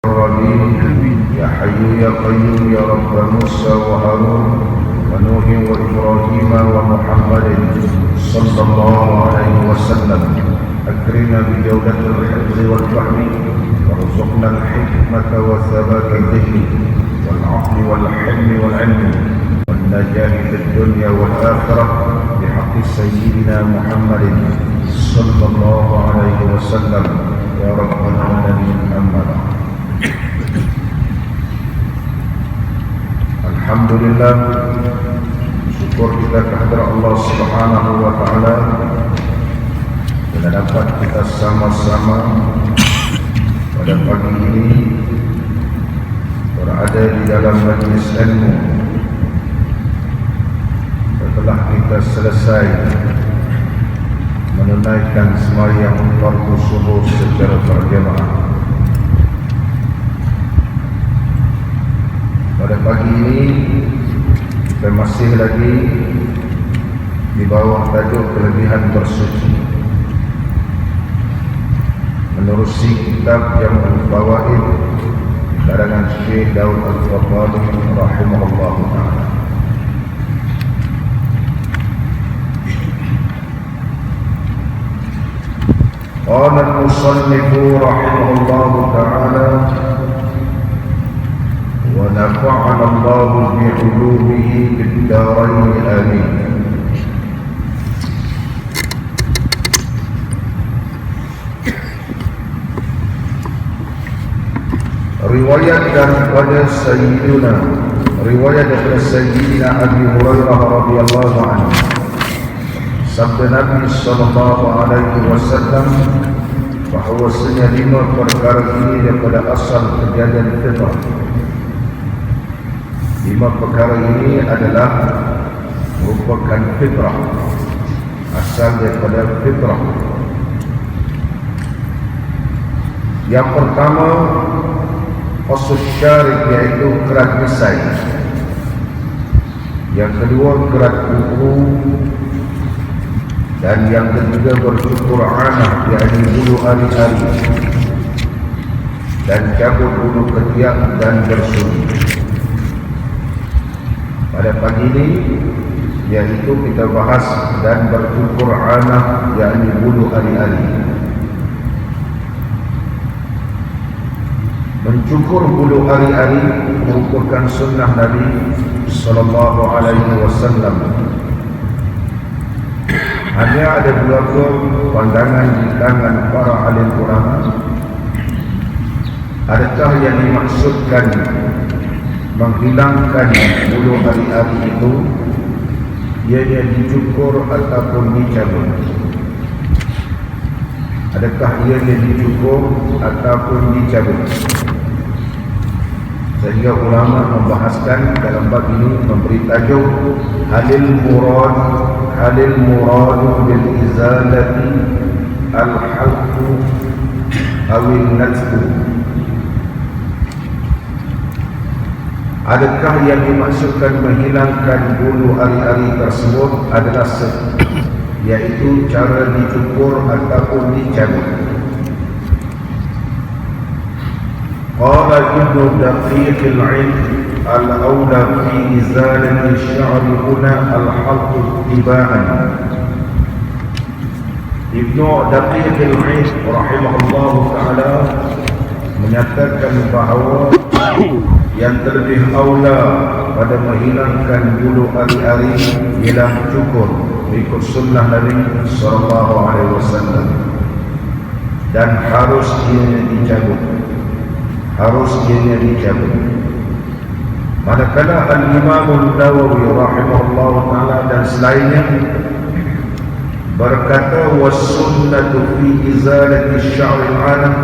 يا حي يا قيوم يا رب موسى وهارون ونوح وإبراهيم ومحمد صلى الله عليه وسلم أكرمنا بجودة الحفظ والفهم وارزقنا الحكمة وثبات الذهن والعقل والحلم والعلم والنجاة في الدنيا والآخرة بحق سيدنا محمد صلى الله عليه وسلم يا رب العالمين. أما بعد. Alhamdulillah, syukur kita kehadirat Allah Subhanahu wa taala dan dapat kita sama-sama pada pagi ini berada di dalam majlis ilmu setelah kita selesai menunaikan sembahyang fardu subuh secara berjamaah. Pada pagi ini kita masih lagi di bawah tajuk kelebihan bersuci, menerusi kitab yang Al-Fawaid karangan Syekh Daud Al-Fadhil rahimahullah ta'ala. Qala al-musannif rahimahullah ta'ala ونفعنا الله بعلومه في الدارين آمين. Riwayat daripada Sayyidina Abi Hurairah radhiyallahu anhu, sabda Nabi sallallahu alaihi wasallam bahwasanya 5 perkara ini daripada asal kejadian fitrah. 5 perkara ini adalah merupakan fitrah, asal daripada fitrah. Yang pertama, qasus syarif, iaitu kerat misai. Yang kedua, kerat kuku. Dan yang ketiga, bercukur anah, iaitu bulu ari-ari, dan cabut bulu ketiak dan bersuri. Pada pagi ini iaitu kita bahas dan bercukur anah, yakni bulu ari-ari. Mencukur bulu ari-ari merupakan sunnah Nabi sallallahu alaihi wasallam. Hanya ada beberapa pandangan di tangan para alim ulama. Adakah yang dimaksudkan menghilangkan bulu ari-ari itu ianya dicukur ataupun dicabut? Adakah ianya dicukur ataupun dicabut? Sehingga ulama membahaskan dalam bab ini, memberi tajuk halil murad bil izalati al-halqu awil natfu. Adakah yang dimaksudkan menghilangkan bulu ari-ari tersebut adalah iaitu cara dicukur ataupun dicabut? Qala Ibnu Daqiq al-'Aid al-awla fi izalati asy-sya'ri huna al-halq ittiba'an. Ibnu Daqiq al-'Aid rahimahullah ta'ala menyatakan bahawa yang terlebih aula pada menghilangkan bulu ari-ari ialah cukur mengikut sunnah Nabi sallallahu alaihi wasallam, dan harus ianya dicabut. Manakala Al-Imam An-Nawawi rahimahullah ta'ala dan selainnya berkata was-sunnatu fi izalati asy-sya'ri al-'anah,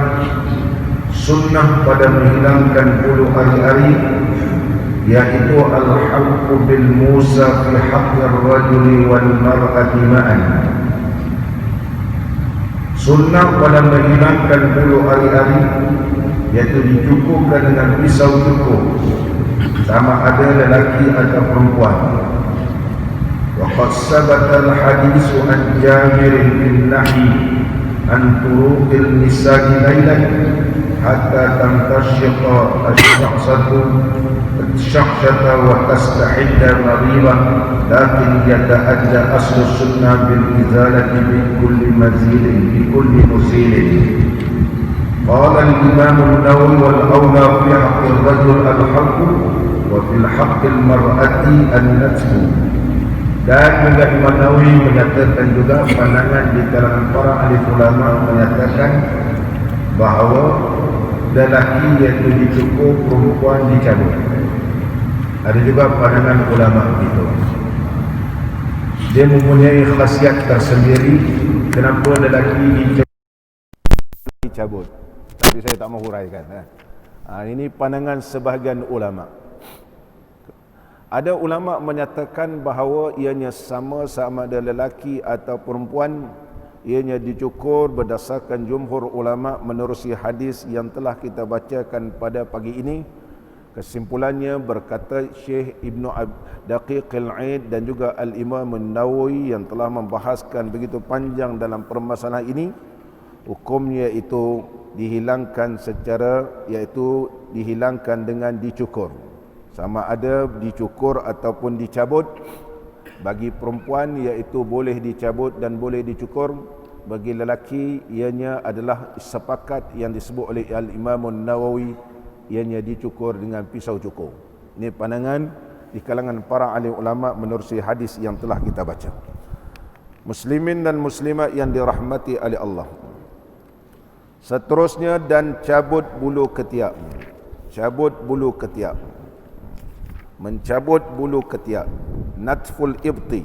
sunnah pada menghilangkan bulu ari-ari yaitu al-halqu bil musa fi haqqi ar-rajuli wal mar'ati ma'an. Sunnah pada menghilangkan bulu ari-ari yaitu dicukurkan dengan pisau cukur, sama ada lelaki atau perempuan. Wa qad sabata al-haditsu an Jabir bin Nahi an turuqil nisa'i lailan حتى تمتشط الشخصة وتستحد مريضة، لكن يتأدى أصل السنة بالإزالة بكل مزيل. قال الإمام النووي: والأولى في حق الرجل الحق وفي الحق المرأة النتف. Dan juga Imam Nawawi menyatakan juga pandangan di kalangan para ahli ulama menyatakan bahawa lelaki iaitu dicukur, perempuan dicabut. Ada juga pandangan ulama itu. Dia mempunyai khasiat tersendiri kenapa lelaki dicabut. Tapi saya tak mahu huraikan. Ini pandangan sebahagian ulama. Ada ulama menyatakan bahawa ianya sama ada lelaki atau perempuan, ianya dicukur berdasarkan jumhur ulama menerusi hadis yang telah kita bacakan pada pagi ini. Kesimpulannya berkata Syekh Ibnu Daqiq al-Aid dan juga Al-Imam An-Nawawi yang telah membahaskan begitu panjang dalam permasalahan ini, hukumnya itu dihilangkan dihilangkan dengan dicukur. Sama ada dicukur ataupun dicabut. Bagi perempuan iaitu boleh dicabut dan boleh dicukur. Bagi lelaki ianya adalah sepakat yang disebut oleh Al-Imam An-Nawawi, ianya dicukur dengan pisau cukur. Ini pandangan di kalangan para ahli ulama menerusi hadis yang telah kita baca. Muslimin dan muslimat yang dirahmati oleh Allah. Seterusnya, dan cabut bulu ketiak. Cabut bulu ketiak. Mencabut bulu ketiak, natful ibti.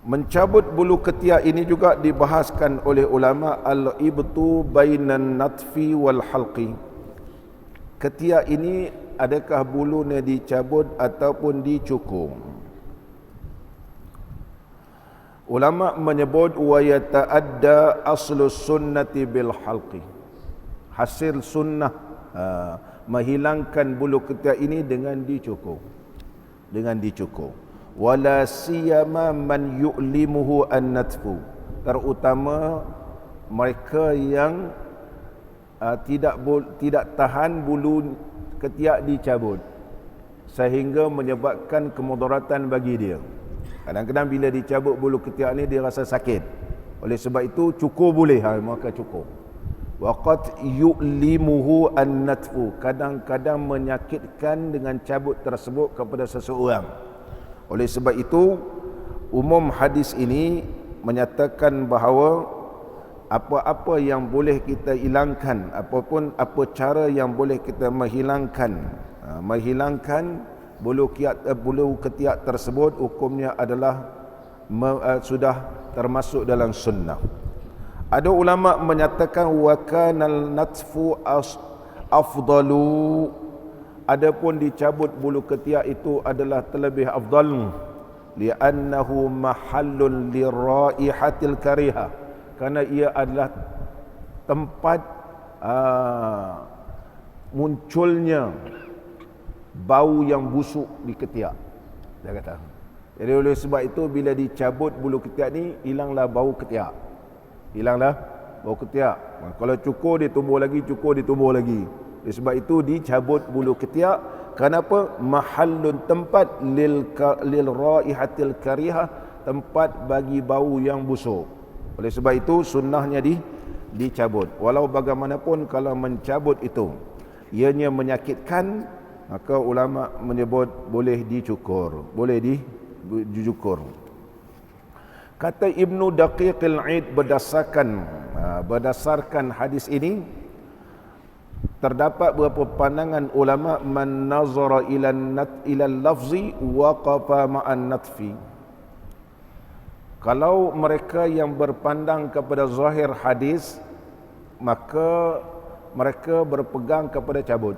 Mencabut bulu ketiak ini juga dibahaskan oleh ulama, al-ibtu bainan natfi wal halqi. Ketiak ini adakah bulunya dicabut ataupun dicukur? Ulama menyebut wa yata'adda aslus sunnati bil halqi. Hasil sunnah menghilangkan bulu ketiak ini dengan dicukur. Wala siyama man yu'limuhu an-natfu, terutama mereka yang tidak tahan bulu ketiak dicabut sehingga menyebabkan kemudaratan bagi dia. Kadang-kadang bila dicabut bulu ketiak ni dia rasa sakit. Oleh sebab itu cukur boleh, maka cukur. Waqad yu'limuhu an-natfu, kadang-kadang menyakitkan dengan cabut tersebut kepada seseorang. Oleh sebab itu umum hadis ini menyatakan bahawa apa-apa yang boleh kita hilangkan, apa cara yang boleh kita menghilangkan bulu ketiak tersebut, hukumnya adalah sudah termasuk dalam sunnah. Ada ulama menyatakan wa kanal natfu afdalu, adapun dicabut bulu ketiak itu adalah terlebih afdal, li'annahu mahallun liraihatil karihah, kerana ia adalah tempat munculnya bau yang busuk di ketiak, dia kata. Jadi oleh sebab itu bila dicabut bulu ketiak ni, hilanglah bau ketiak. Kalau cukur dia tumbuh lagi, Oleh sebab itu dicabut bulu ketiak. Kenapa? Mahallun, tempat lil raihatil karihah, tempat bagi bau yang busuk. Oleh sebab itu sunnahnya dicabut. Walau bagaimanapun kalau mencabut itu ianya menyakitkan, maka ulama menyebut boleh dicukur. Kata Ibnu Daqiq al-Aid berdasarkan hadis ini, terdapat beberapa pandangan ulama, man nazara ila lafzi waqafa ma'an natfi. Kalau mereka yang berpandang kepada zahir hadis, maka mereka berpegang kepada cabut.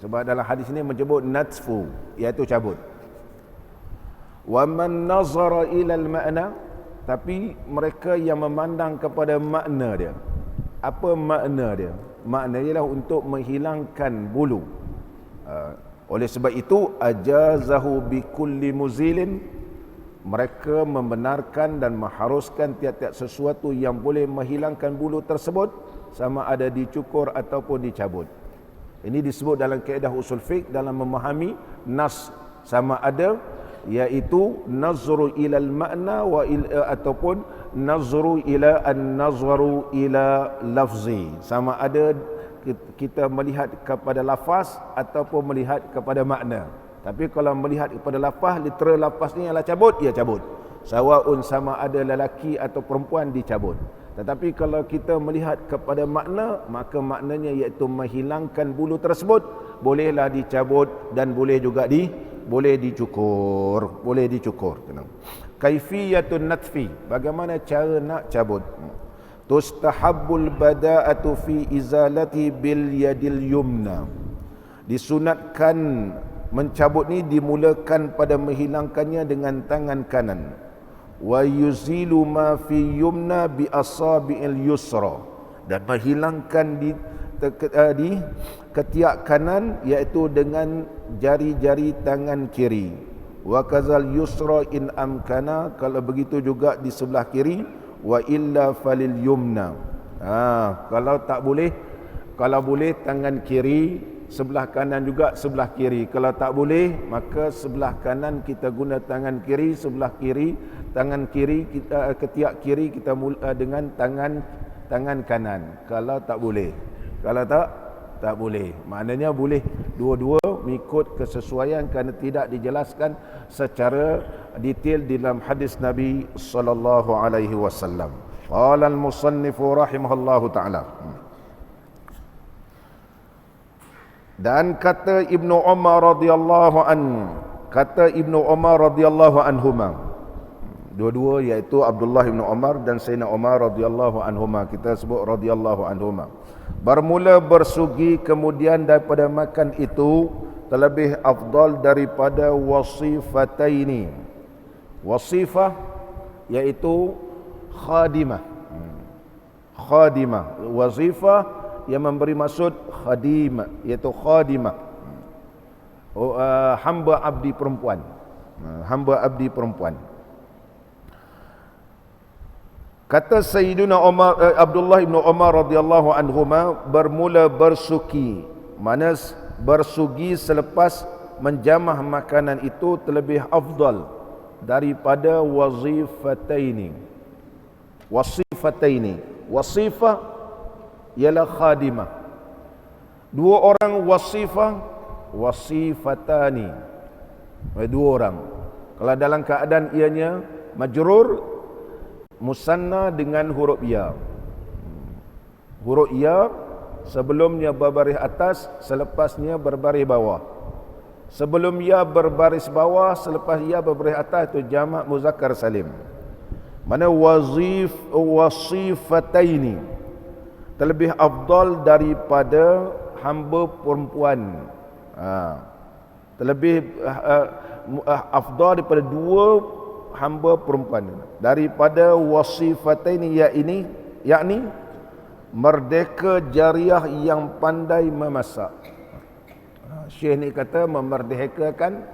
Sebab dalam hadis ini menyebut natfu, iaitu cabut. Wa man nazara ila al-ma'na, tapi mereka yang memandang kepada makna dia. Apa makna dia? Makna ialah untuk menghilangkan bulu. Oleh sebab itu ajazahu bi kulli muzilin, mereka membenarkan dan mengharuskan tiap-tiap sesuatu yang boleh menghilangkan bulu tersebut, sama ada dicukur ataupun dicabut. Ini disebut dalam kaedah usul fiqh dalam memahami nas, sama ada iaitu nazru ila al-ma'na ataupun nazru ila an-nazru ila lafzi, sama ada kita melihat kepada lafaz ataupun melihat kepada makna. Tapi kalau melihat kepada lafaz, literal lafaz ni ialah cabut, ya cabut. Sawaun sama ada lelaki atau perempuan dicabut. Tetapi kalau kita melihat kepada makna, maka maknanya iaitu menghilangkan bulu tersebut, bolehlah dicabut dan boleh juga boleh dicukur, boleh dicukur. Kaifiyatun natfi, bagaimana cara nak cabut? Tustahabbul bada'atu fi izalati bil yadil yumna. Disunatkan mencabut ni dimulakan pada menghilangkannya dengan tangan kanan. Wa yuzilu ma fi yumna bi asabi'il yusra, dan menghilangkan di ketiak kanan iaitu dengan jari-jari tangan kiri. Wa kazal yusra in amkana, kalau begitu juga di sebelah kiri. Wa illa falil yumna. Kalau tak boleh, kalau boleh tangan kiri, sebelah kanan juga sebelah kiri. Kalau tak boleh, maka sebelah kanan kita guna tangan kiri, sebelah kiri tangan kiri kita, ketiak kiri kita dengan tangan kanan. Kalau tak boleh, kalau tak boleh, maknanya boleh dua-dua mengikut kesesuaian, kerana tidak dijelaskan secara detail di dalam hadis Nabi sallallahu alaihi wasallam. Qala al-musannif rahimahullahu taala. Dan kata Ibnu Umar radhiyallahu anhuma, dua-dua iaitu Abdullah bin Umar dan Sayyidina Umar radhiyallahu anhuma, kita sebut radhiyallahu anhuma, bermula bersugi kemudian daripada makan itu terlebih afdal daripada wasifataini. Wasifah iaitu khadimah. Khadimah, wazifah yang memberi maksud khadimah, iaitu khadimah, hamba abdi perempuan. Hamba abdi perempuan. Kata Sayyidina Abdullah bin Umar radhiyallahu anhuma, bermula bersuki, mana bersugi selepas menjamah makanan itu terlebih afdal daripada wazifataini. Wasifataini, wasifah ialah khadimah. Dua orang wasifah, wasifatani, dua orang. Kalau dalam keadaan ianya majrur, musanna dengan huruf ya. Huruf ya sebelumnya berbaris atas, selepasnya berbaris bawah. Sebelum ya berbaris bawah, selepas ya berbaris atas, itu jamak muzakkar salim. Mana wasifataini terlebih afdal daripada hamba perempuan. Terlebih afdal daripada dua hamba perempuan, daripada wasifataini yakni merdeka jariah yang pandai memasak. Syekh ni kata memerdekakan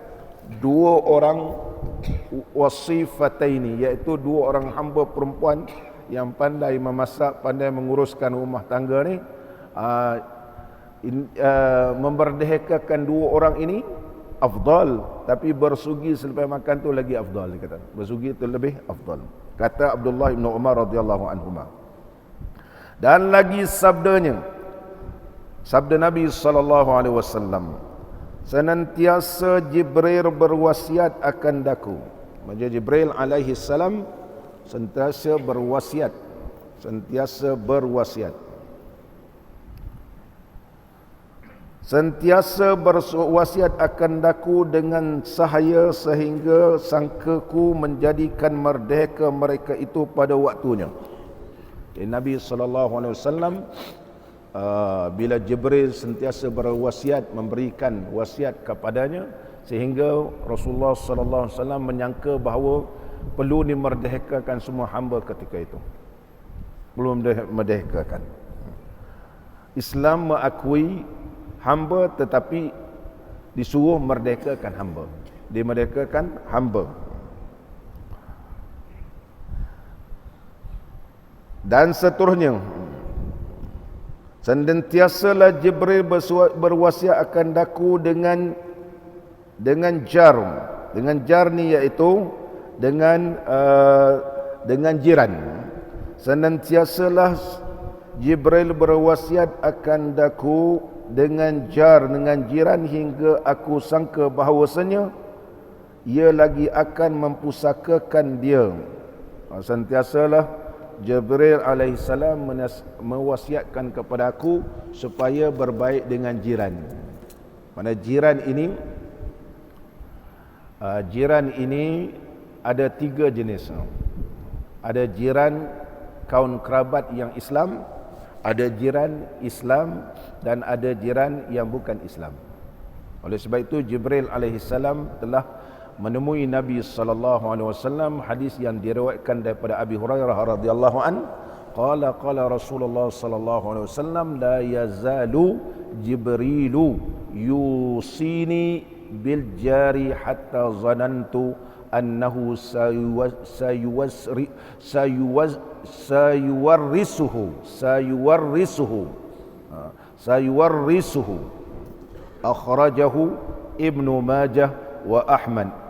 dua orang wasifataini, iaitu dua orang hamba perempuan yang pandai memasak, pandai menguruskan rumah tangga ni. Memerdekakan dua orang ini afdal, tapi bersugi selepas makan tu lagi afdal, dia kata. Bersugi tu lebih afdal, kata Abdullah bin Umar radhiyallahu anhuma. Dan lagi sabdanya, sabda Nabi sallallahu alaihi wasallam, senantiasa Jibril berwasiat akan daku. Maksudnya Jibril alaihi salam sentiasa berwasiat, sentiasa berwasiat, sentiasa berwasiat akan daku dengan sahaya sehingga sangkaku menjadikan merdeka mereka itu pada waktunya. Jadi Nabi SAW bila Jibril sentiasa berwasiat, memberikan wasiat kepadanya, sehingga Rasulullah SAW menyangka bahawa perlu dimerdekakan semua hamba ketika itu. Belum merdekakan. Islam mengakui hamba, tetapi disuruh merdekakan hamba. Dimerdekakan hamba. Dan seterusnya, senantiasalah Jibril berwasiat akan daku dengan jar. Dengan jar ni iaitu dengan jiran. Senantiasalah Jibril berwasiat akan daku dengan jar, dengan jiran, hingga aku sangka bahawasanya ia lagi akan mempusakakan dia. Sentiasalah Jibril alaihissalam mewasiatkan kepada aku supaya berbaik dengan jiran. Mana jiran ini ada 3 jenis. Ada jiran kaum kerabat yang Islam, ada jiran Islam, dan ada jiran yang bukan Islam. Oleh sebab itu Jibril alaihissalam telah menemui Nabi sallallahu alaihi wasallam, hadis yang diriwayatkan daripada Abi Hurairah radhiyallahu an, qala Rasulullah sallallahu alaihi wasallam, la yazalu Jibrilu yusini bil jari hatta zanantu annahu sayuwarrisuhu akhrajahu Ibnu Majah wa Ahmad.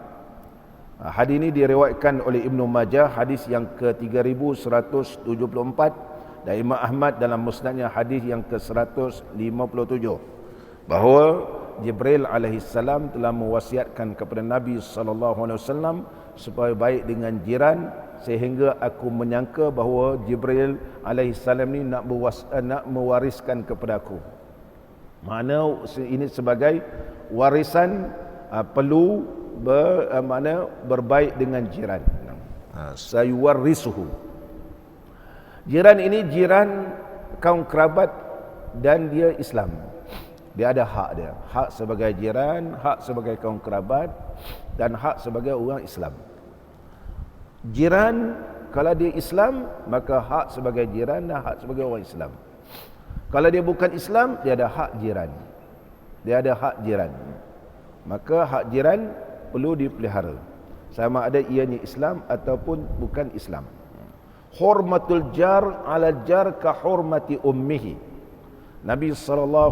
Hadis ini diriwayatkan oleh Ibnu Majah, hadis yang ke-3174, dan Imam Ahmad dalam musnadnya hadis yang ke-157, bahawa Jibril alaihissalam telah mewasiatkan kepada Nabi sallallahu alaihi wasallam supaya baik dengan jiran, sehingga aku menyangka bahawa Jibril alaihissalam ni nak mewariskan kepada aku. Makna ini sebagai warisan, perlu berbaik dengan jiran. Sayuwarrisuhu. Jiran ini jiran kaum kerabat dan dia Islam. Dia ada hak dia. Hak sebagai jiran, hak sebagai kaum kerabat, dan hak sebagai orang Islam. Jiran, kalau dia Islam, maka hak sebagai jiran dan hak sebagai orang Islam. Kalau dia bukan Islam, dia ada hak jiran. Dia ada hak jiran. Maka hak jiran perlu dipelihara, sama ada ianya Islam ataupun bukan Islam. Hormatul jar ala jar ka hormati ummihi. Nabi SAW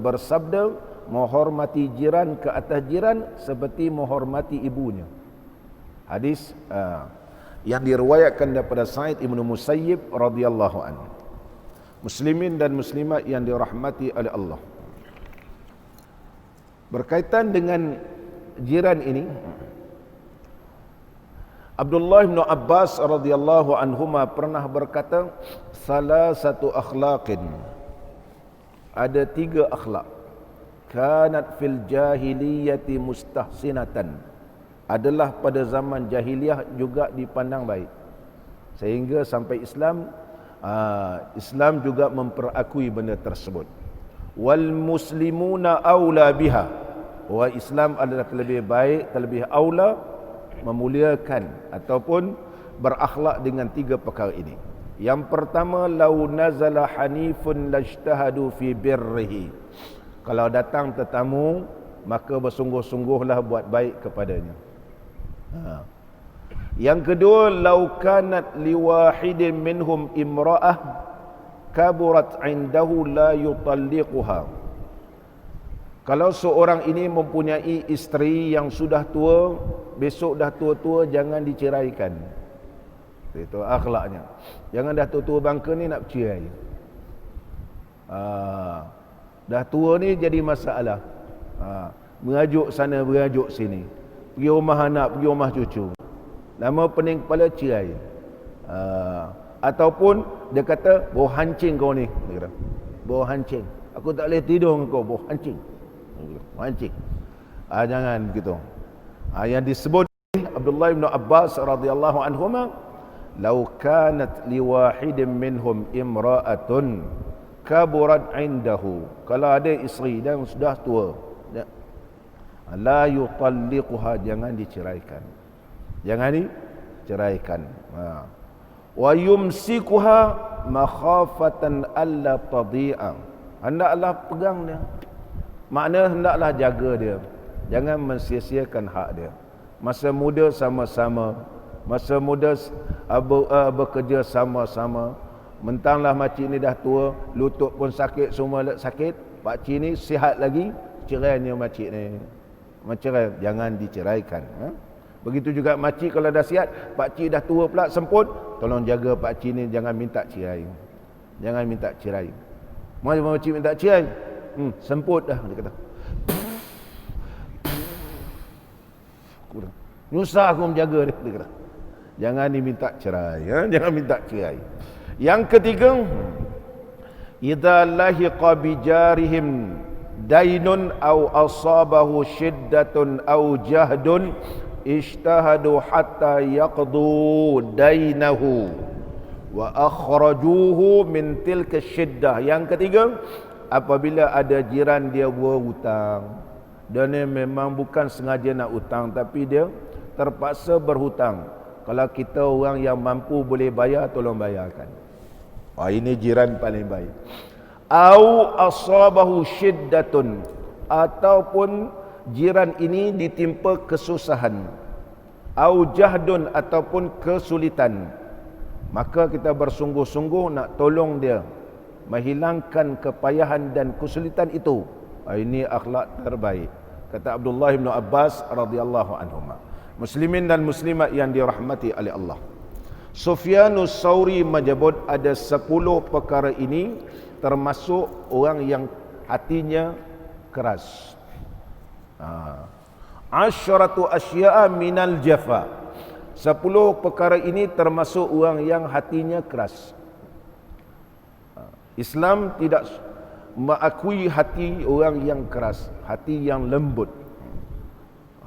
bersabda, menghormati jiran ke atas jiran seperti menghormati ibunya. Hadis yang diriwayatkan daripada Sa'id Ibn Musayyib radhiyallahu anhu. Muslimin dan muslimat yang dirahmati oleh Allah, berkaitan dengan jiran ini, Abdullah bin Abbas radhiyallahu anhuma pernah berkata, salah satu akhlaqin, ada 3 akhlak, kanat fil jahiliyati mustahsinatan, adalah pada zaman jahiliyah juga dipandang baik, sehingga sampai Islam juga memperakui benda tersebut. Wal muslimuna aula biha, wa Islam adalah terlebih baik, terlebih aula memuliakan ataupun berakhlak dengan 3 perkara ini. Yang pertama, lau nazala hanifun lajtahadu fi birrihi, kalau datang tetamu maka bersungguh-sungguhlah buat baik kepadanya. Yang kedua, lau kanat liwahidin minhum imra'ah kaburat indahu la yutalliquha, kalau seorang ini mempunyai isteri yang sudah tua, besok dah tua-tua jangan diceraikan. Itu akhlaknya. Jangan dah tua-tua bangka ni nak cerai. Dah tua ni jadi masalah. Merajuk sana, merajuk sini. Pergi rumah anak, pergi rumah cucu. Lama pening kepala, cerai. Ataupun dia kata, bau hancing kau ni. Dia kata, bau hancing. Aku tak boleh tidur dengan kau, bau hancing. Hancing. Jangan begitu. Yang disebut Abdullah bin Abbas radhiyallahu anhuma, lau kanat liwahidin minhum imra'atun kaburat indahu, kalau ada isteri dan sudah tua, la yutalliquha, jangan diceraikan. Jangan diceraikan. Wa yumsikuha makhafatan alla tadhi'a, hendaklah pegang dia. Makna hendaklah jaga dia. Jangan mensia-siakan hak dia. Masa muda sama-sama, Masa muda bekerja sama-sama. Mentanglah makcik ni dah tua, lutut pun sakit, semua sakit. Pakcik ni sihat lagi, cerainya makcik ni. Mencerai, jangan diceraikan. Begitu juga makcik kalau dah sihat, pakcik dah tua pula semput, tolong jaga pakcik ni jangan minta cerai. Jangan minta cerai. Mana makcik minta cerai? Semput dah, dia kata. Nyusah aku menjaga dia kata. Jangan diminta cerai, jangan minta cerai. Yang ketiga, idza lahiqa bijarihim dainun aw asabahu shiddatun aw jahdun ijtahadu hatta yaqdu dainahu wa akhrajuhu min tilka syiddah. Yang ketiga, apabila ada jiran dia berhutang, dan dia memang bukan sengaja nak hutang tapi dia terpaksa berhutang. Kalau kita orang yang mampu boleh bayar, tolong bayarkan. Ini jiran paling baik. Au asabahu syiddatun, ataupun jiran ini ditimpa kesusahan. Au jahdun, ataupun kesulitan. Maka kita bersungguh-sungguh nak tolong dia, menghilangkan kepayahan dan kesulitan itu. Ini akhlak terbaik, kata Abdullah bin Abbas radhiyallahu anhuma. Muslimin dan muslimat yang dirahmati oleh Allah, Sufyanus Tsauri menyebut ada 10 perkara ini termasuk orang yang hatinya keras. Asyratu asya'a minal jafa. 10 perkara ini termasuk orang yang hatinya keras. Islam tidak mengakui hati orang yang keras, hati yang lembut,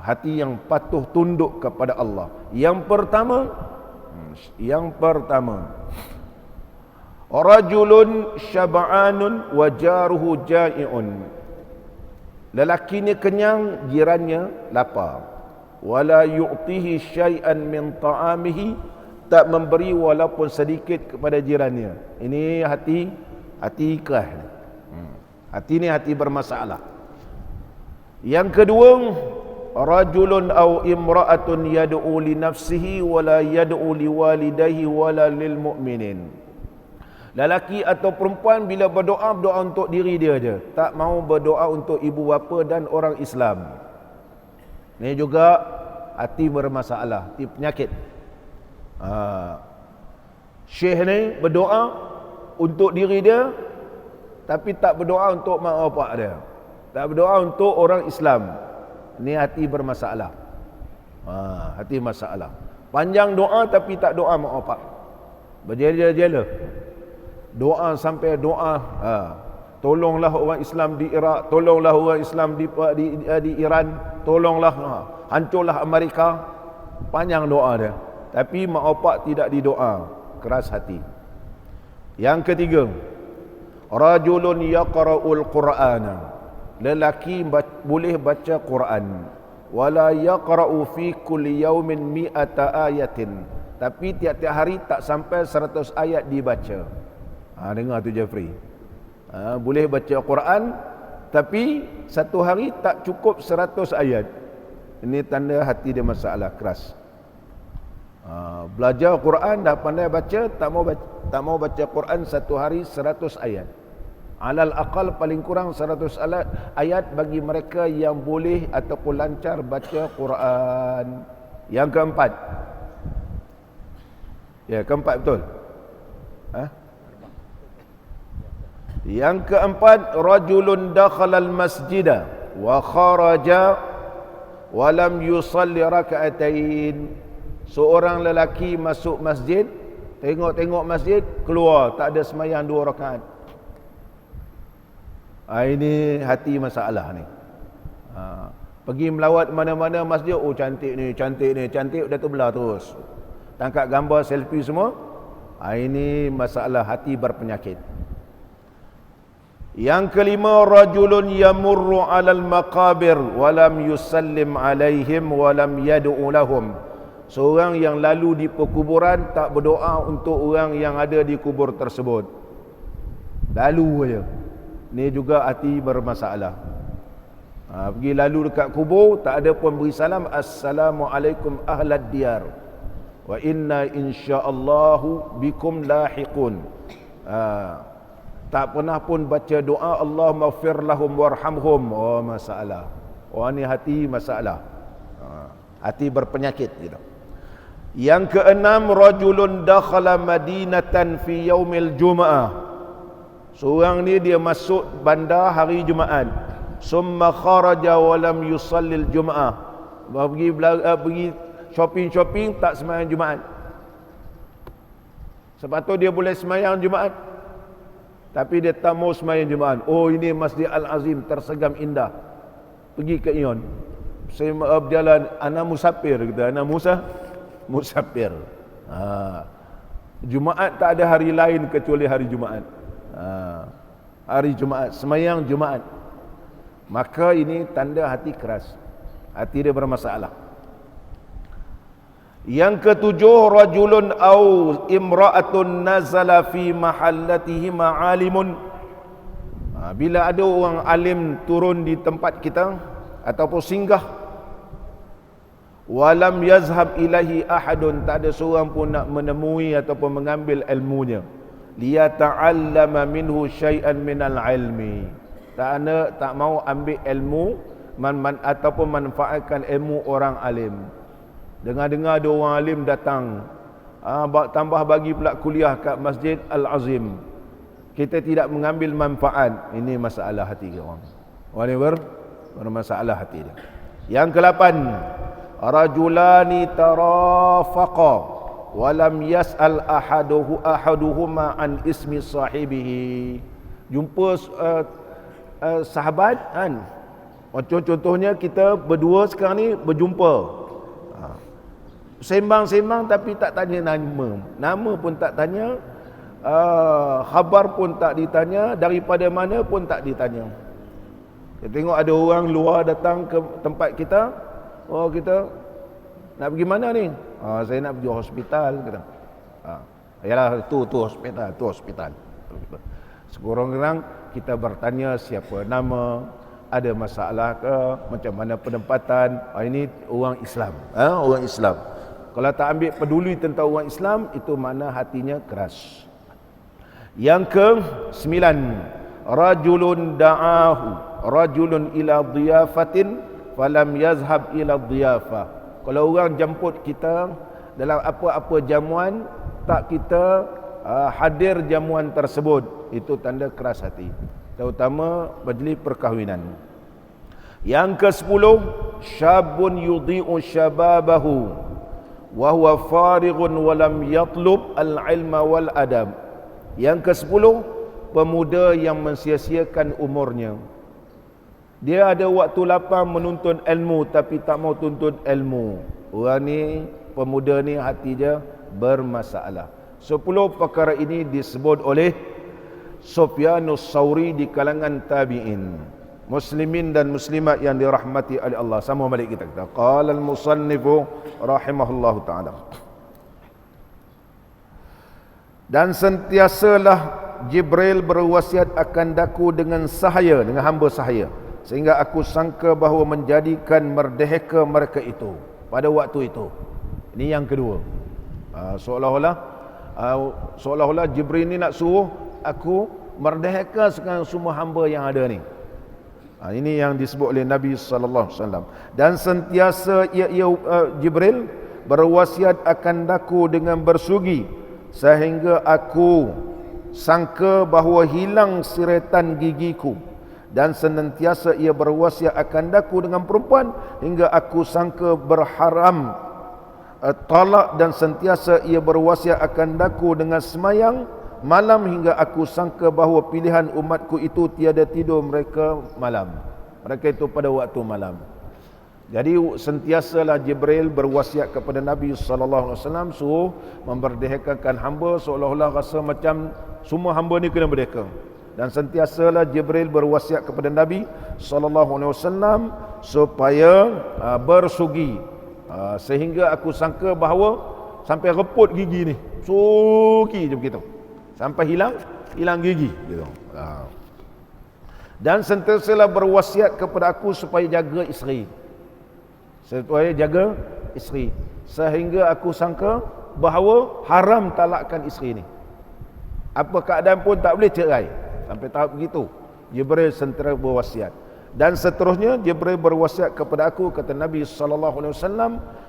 hati yang patuh tunduk kepada Allah. Yang pertama, rajulun syab'anun wa jaruhu ja'i'un. Lelaki ni kenyang, jirannya lapar. Wala yu'tihi syai'an min ta'amihi, tak memberi walaupun sedikit kepada jirannya. Ini hati ikhlas. Hati ni hati bermasalah. Yang kedua, rajulun aw imra'atun yad'u li nafsihi wa la yad'u li walidayhi wa la lil mu'minin. Lelaki atau perempuan bila berdoa untuk diri dia je, tak mau berdoa untuk ibu bapa dan orang Islam. Ini juga hati bermasalah, hati penyakit. Syekh ni berdoa untuk diri dia, tapi tak berdoa untuk mak bapak dia, tak berdoa untuk orang Islam. Ini hati bermasalah. Hati masalah. Panjang doa tapi tak doa mak bapak. Berjela-jela. Doa sampai doa, tolonglah orang Islam di Iraq, tolonglah orang Islam di Iran, tolonglah, hancurlah Amerika. Panjang doa dia, tapi mak bapak tidak didoa. Keras hati. Yang ketiga, rajulun yaqra'ul Qur'ana. Lelaki boleh baca Quran, wala yaqra'u fi kulli yaumin mi'ata ayatin, tapi tiap-tiap hari tak sampai 100 ayat dibaca. Dengar tu Jeffrey. Boleh baca Quran, tapi satu hari tak cukup 100 ayat. Ini tanda hati dia masalah, keras. Belajar Quran dah pandai baca, tak mau baca Quran satu hari 100 ayat. Alal aqal paling kurang 100 ayat bagi mereka yang boleh ataupun lancar baca Quran. Yang keempat. Ya, keempat betul. Yang keempat, rajulun dakhalal masjida wa kharaja wa lam yusalli raka'atain. Seorang lelaki masuk masjid, tengok-tengok masjid, keluar, tak ada sembahyang 2 rakaat. Ini hati masalah ni. Pergi melawat mana-mana masjid, oh cantik ni, dah terbelah terus. Tangkap gambar selfie semua. Ini masalah hati berpenyakit. Yang kelima, rajulun yamurru 'alal maqabir wa lam yusallim 'alaihim wa lam yad'u lahum. Seorang yang lalu di perkuburan tak berdoa untuk orang yang ada di kubur tersebut. Lalu aja. Ni juga hati bermasalah. Pergi lalu dekat kubur, tak ada pun beri salam, assalamualaikum ahlad diyar. wa inna insyaallahu bikum lahiqun. Tak pernah pun baca doa Allahumma ighfir lahum warhamhum. Oh, masalah. Oh, ni hati masalah. Hati berpenyakit gitu. Yang keenam, rajulun dakhala madinatan fi yaumil jumaah. Seorang ni dia masuk bandar hari Jumaat. Summa kharaja wa lam yusallil jumaah. Pergi shopping tak sembahyang Jumaat. Sebab tu dia boleh sembahyang Jumaat, tapi dia tak mau sembahyang Jumaat. Oh, ini Masjid Al-Azim tersegam indah. Pergi ke Ion. Saya berjalan, ana musafir kita, ana musafir. Jumaat tak ada hari lain kecuali hari Jumaat. Hari Jumaat, sembahyang Jumaat. Maka ini tanda hati keras. Hati dia bermasalah. Yang ketujuh, rajulun au imra'atun nazala fi mahallatihi ma'alimun. Bila ada orang alim turun di tempat kita ataupun singgah, walam yazhab ilahi ahadun, tak ada seorang pun nak menemui ataupun mengambil ilmunya, liyata'allama minhu syai'an minal ilmi, tak mau ambil ilmu ataupun manfaatkan ilmu orang alim. Dengar-dengar ada orang alim datang, tambah bagi pula kuliah kat Masjid Al-Azim, kita tidak mengambil manfaat. Ini masalah hati orang. Orang ni bermasalah hati dia. Yang ke-8, rajulani tarafaqa wa lam yas'al ahaduhuma an ismi sahibihi. Jumpa sahabat kan. Contohnya kita berdua sekarang ni berjumpa. Sembang-sembang tapi tak tanya nama pun tak tanya, khabar pun tak ditanya, daripada mana pun tak ditanya. Kita tengok ada orang luar datang ke tempat kita. Oh, kita nak pergi mana ni? Saya nak pergi hospital, kata. Yalah, tu hospital. Sekurang-kurang kita bertanya siapa nama, ada masalah ke, macam mana penempatan. Ini orang Islam. Orang Islam. Kalau tak ambil peduli tentang orang Islam, itu makna hatinya keras. Yang ke-9, rajulun da'ahu rajulun ila dhiyafatin falam yazhab ila dhiyafah. Kalau orang jemput kita dalam apa-apa jamuan, tak kita hadir jamuan tersebut, itu tanda keras hati, terutama majlis perkahwinan. Yang ke-10, syabun yudhi'u syababahu wa huwa farighun wa lam yatlub al-ilma wal adab. Yang ke-10, pemuda yang mensia-siakan umurnya. Dia ada waktu lapang menuntut ilmu tapi tak mau tuntut ilmu. Orang ni, pemuda ni hati dia bermasalah. 10 perkara ini disebut oleh Sufyanus Tsauri di kalangan tabi'in. Muslimin dan muslimat yang dirahmati oleh Allah. Sama balik kita. Qala al-musannifu rahimahullahu ta'ala. Dan sentiasalah Jibril berwasiat akan daku dengan sahaya, dengan hamba sahaya, sehingga aku sangka bahawa menjadikan merdeka mereka itu pada waktu itu. Ini yang kedua. Seolah-olah Jibril ni nak suruh aku merdeka sekarang semua hamba yang ada ni. Ini yang disebut oleh Nabi sallallahu alaihi wasallam. Dan sentiasa Jibril berwasiat akan daku dengan bersugi sehingga aku sangka bahawa hilang siretan gigiku, dan senantiasa ia berwasiat akan daku dengan perempuan hingga aku sangka berharam talak, dan sentiasa ia berwasiat akan daku dengan semayang malam hingga aku sangka bahawa pilihan umatku itu tiada tidur mereka malam. Mereka itu pada waktu malam. Jadi sentiasalah Jibril berwasiat kepada Nabi sallallahu alaihi wasallam suruh memerdekakan hamba, seolah-olah rasa macam semua hamba ni kena merdeka. Dan sentiasalah Jibril berwasiat kepada Nabi sallallahu alaihi wasallam supaya bersugi, sehingga aku sangka bahawa sampai reput gigi ni, suki je begitu, sampai hilang gigi gitu. Dan sentiasalah berwasiat kepada aku supaya jaga isteri, sehingga aku sangka bahawa haram talakkan isteri ni. Apa keadaan pun tak boleh cerai. Sampai tahap begitu. Jibril sentera berwasiat. Dan seterusnya Jibril berwasiat kepada aku, kata Nabi SAW,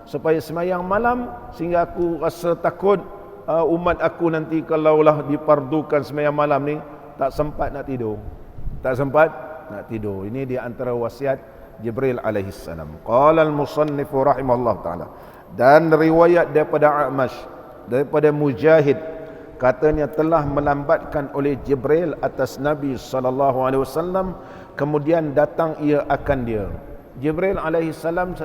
supaya semayang malam, sehingga aku rasa takut umat aku nanti kalaulah dipardukan semayang malam ni tak sempat nak tidur. Tak sempat nak tidur. Ini di antara wasiat Jibril alaihi salam. Qala al-musannif rahimahullah taala. Dan riwayat daripada A'mash, daripada Mujahid, katanya telah melambatkan oleh Jibril atas Nabi SAW, kemudian datang ia akan dia. Jibril alaihi salam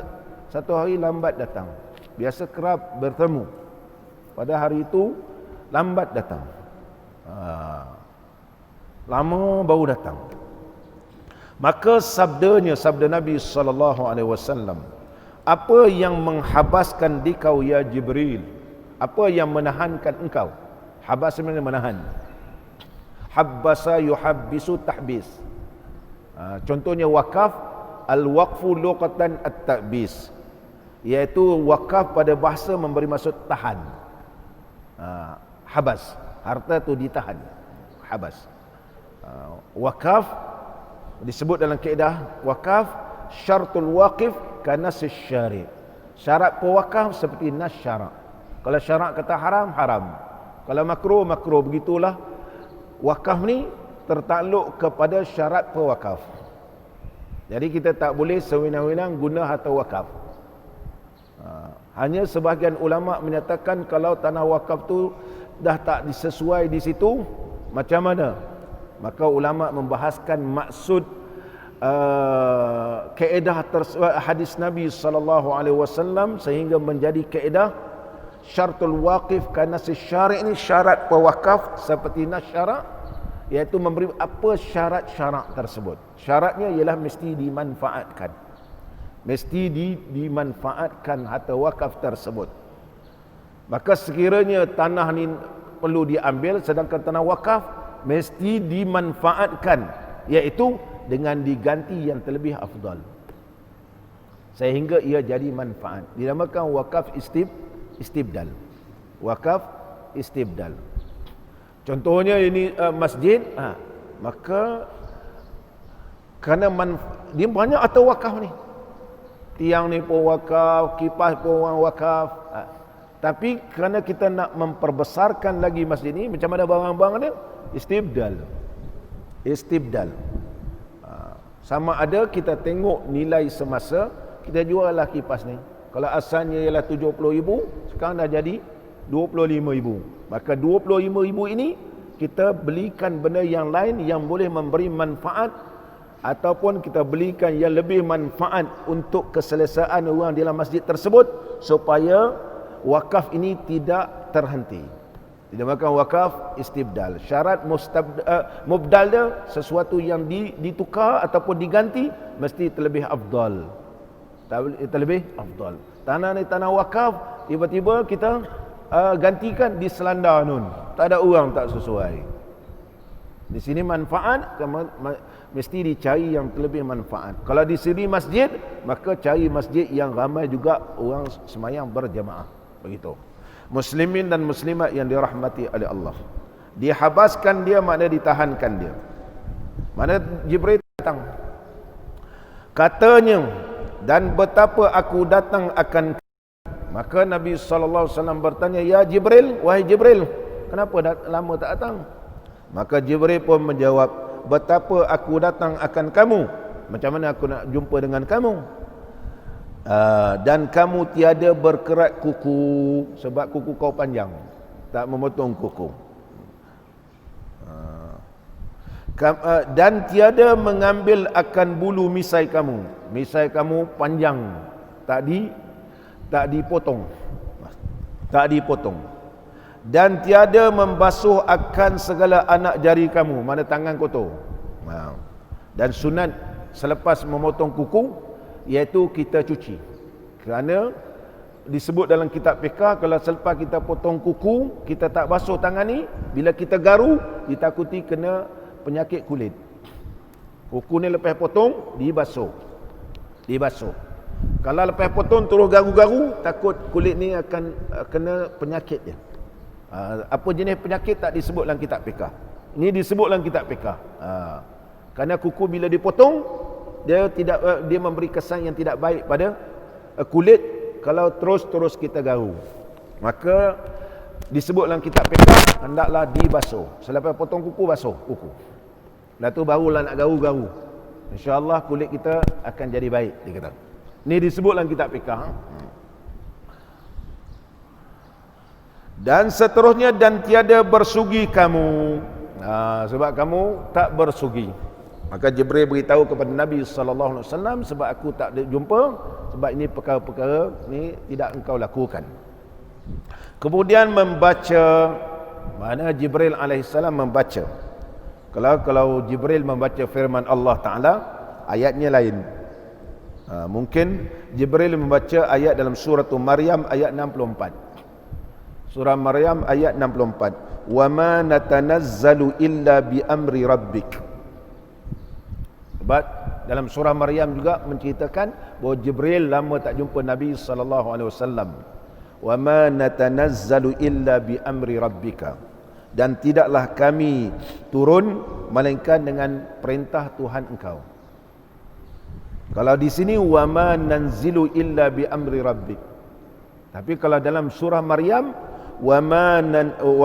satu hari lambat datang. Biasa kerap bertemu. Pada hari itu lambat datang. Lama baru datang. Maka sabda Nabi SAW, apa yang menghabaskan dikau ya Jibril? Apa yang menahankan engkau? Habas sebenarnya menahan. Habbasa yuhabbisu tahbis. Contohnya wakaf, al-waqfu luqatan at-ta'bis, iaitu wakaf pada bahasa memberi maksud tahan. Habas, harta tu ditahan. Habas. Wakaf disebut dalam kaedah wakaf, syartul waqif kanas syari'. Syarat pewakaf seperti nas syarak. Kalau syarak kata haram, haram. Kalau makruh, makruh. Begitulah wakaf ni tertakluk kepada syarat pewakaf. Jadi kita tak boleh sewenang-wenang guna harta wakaf. Hanya sebahagian ulama menyatakan kalau tanah wakaf tu dah tak disesuai di situ, macam mana? Maka ulama membahaskan maksud kaedah hadis Nabi SAW, sehingga menjadi kaedah syartul waqif kana syari' ini syarat pewakaf seperti nas syarak, iaitu memberi apa syarat-syarat tersebut. Syaratnya ialah mesti dimanfaatkan. Mesti dimanfaatkan harta wakaf tersebut. Maka sekiranya tanah ni perlu diambil, sedangkan tanah wakaf mesti dimanfaatkan, iaitu dengan diganti yang terlebih afdal, sehingga ia jadi manfaat. Dinamakan wakaf istibdal. Wakaf istibdal. Contohnya ini masjid, maka kerana dia banyak atau wakaf ni. Tiang ni pun wakaf, kipas pun orang wakaf. Tapi kerana kita nak memperbesarkan lagi masjid ni, macam mana barang-barang dia? Istibdal. Sama ada kita tengok nilai semasa, kita jual lah kipas ni. Kalau asalnya ialah 70,000, sekarang dah jadi 25,000. Maka 25,000 ini kita belikan benda yang lain yang boleh memberi manfaat, ataupun kita belikan yang lebih manfaat untuk keselesaan orang dalam masjid tersebut, supaya wakaf ini tidak terhenti. Dinamakan wakaf istibdal. Syarat mubdal dia, sesuatu yang ditukar ataupun diganti, mesti terlebih afdal. Terlebih afdal. Tanah ni tanah wakaf, tiba-tiba kita gantikan di Selanda nun, tak ada orang, tak sesuai. Di sini manfaat, mesti dicari yang terlebih manfaat. Kalau di sini masjid, maka cari masjid yang ramai juga orang semayang berjamaah. Begitu. Muslimin dan muslimat yang dirahmati oleh Allah. Dihabaskan dia makna ditahankan dia. Mana Jibril datang. Katanya, dan betapa aku datang akan. Maka Nabi SAW bertanya, ya Jibril, wahai Jibril, kenapa lama tak datang? Maka Jibril pun menjawab, betapa aku datang akan kamu, macam mana aku nak jumpa dengan kamu? Dan kamu tiada berkerat kuku, sebab kuku kau panjang, tak memotong kuku. Dan tiada mengambil akan bulu misai kamu. Misai kamu panjang, tak dipotong. Tak dipotong. Dan tiada membasuh akan segala anak jari kamu, mana tangan kotor. Dan sunat selepas memotong kuku, iaitu kita cuci. Kerana disebut dalam kitab fiqh, kalau selepas kita potong kuku, kita tak basuh tangan ni, bila kita garu, ditakuti kena penyakit kulit. Kuku ni lepas potong, dibasuh. Kalau lepas potong terus garu-garu, takut kulit ni akan kena penyakit dia. Apa jenis penyakit tak disebut dalam kitab fiqh. Ini disebut dalam kitab fiqh. Kerana kuku bila dipotong, dia memberi kesan yang tidak baik pada kulit kalau terus kita garu. Maka disebut dalam kitab fiqh, hendaklah dibasuh. Selepas potong kuku, basuh kuku. Lepas tu barulah nak garu-garu. InsyaAllah kulit kita akan jadi baik, dia kata. Ini disebut dalam kitab fiqh. Dan seterusnya, dan tiada bersugi kamu. Sebab kamu tak bersugi. Maka Jibril beritahu kepada Nabi SAW, sebab aku tak jumpa, sebab ini perkara-perkara ni tidak engkau lakukan. Kemudian membaca, mana Jibril AS membaca. Kalau Jibril membaca firman Allah Ta'ala, ayatnya lain. Mungkin Jibril membaca ayat dalam surah Maryam ayat 64. Surah Maryam ayat 64. Wa ma natanazzalu illa bi amri rabbik. Sebab dalam surah Maryam juga menceritakan bahawa Jibril lama tak jumpa Nabi SAW. Wa ma natanazzalu illa bi amri rabbika. Dan tidaklah kami turun melainkan dengan perintah Tuhan engkau. Kalau di sini wa ma nanzilu illa bi amri rabbik. Tapi kalau dalam surah Maryam wa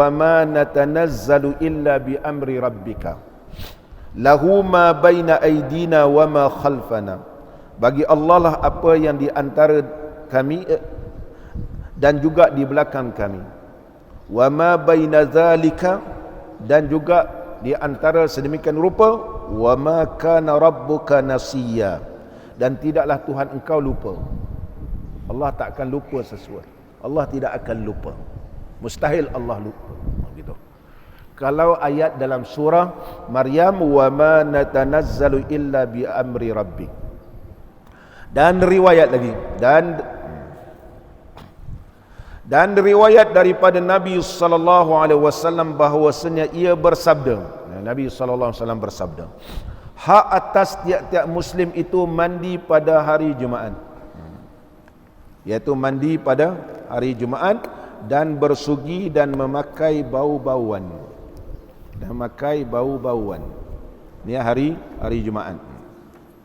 ma natanazzalu illa bi amri rabbika. Lahu ma baina aydina wa ma khalfana. Bagi Allah lah apa yang di antara kami dan juga di belakang kami. Wa ma baina zalika, dan juga di antara sedemikian rupa, wa ma kana rabbuka nasiya. Dan tidaklah Tuhan engkau lupa. Allah tak akan lupa sesuatu. Allah tidak akan lupa. Mustahil Allah lupa. Gitu. Kalau ayat dalam surah Maryam, wa ma natanazzalu illa bi amri rabbik. Dan riwayat lagi, dan riwayat daripada Nabi SAW bahawasanya ia bersabda, Nabi SAW bersabda, hak atas tiap-tiap Muslim itu mandi pada hari Jumaat, iaitu mandi pada hari Jumaat, dan bersugi dan memakai bau-bauan. Ini hari Jumaat.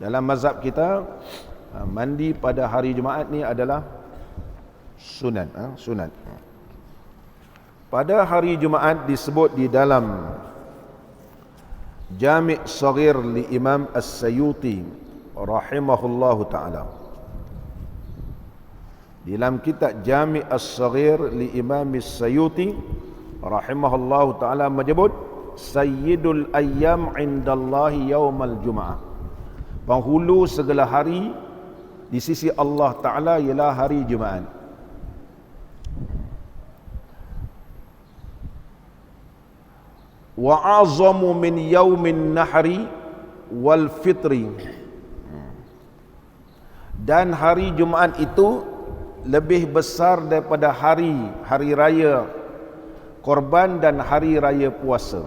Dalam mazhab kita, mandi pada hari Jumaat ni adalah sunat. Pada hari Jumaat disebut di dalam Jami' Saghir li Imam As-Sayuti rahimahullahu ta'ala. Dalam kitab Jami' As-Saghir li Imam As-Sayuti rahimahullahu ta'ala menyebut Sayyidul ayyam indallahi yaumal Jum'ah. Penghulu segala hari di sisi Allah Ta'ala ialah hari Jumaat. Wa azamu min yaumin nahri wal fitri. Dan hari Jumaat itu lebih besar daripada hari raya korban dan hari raya puasa.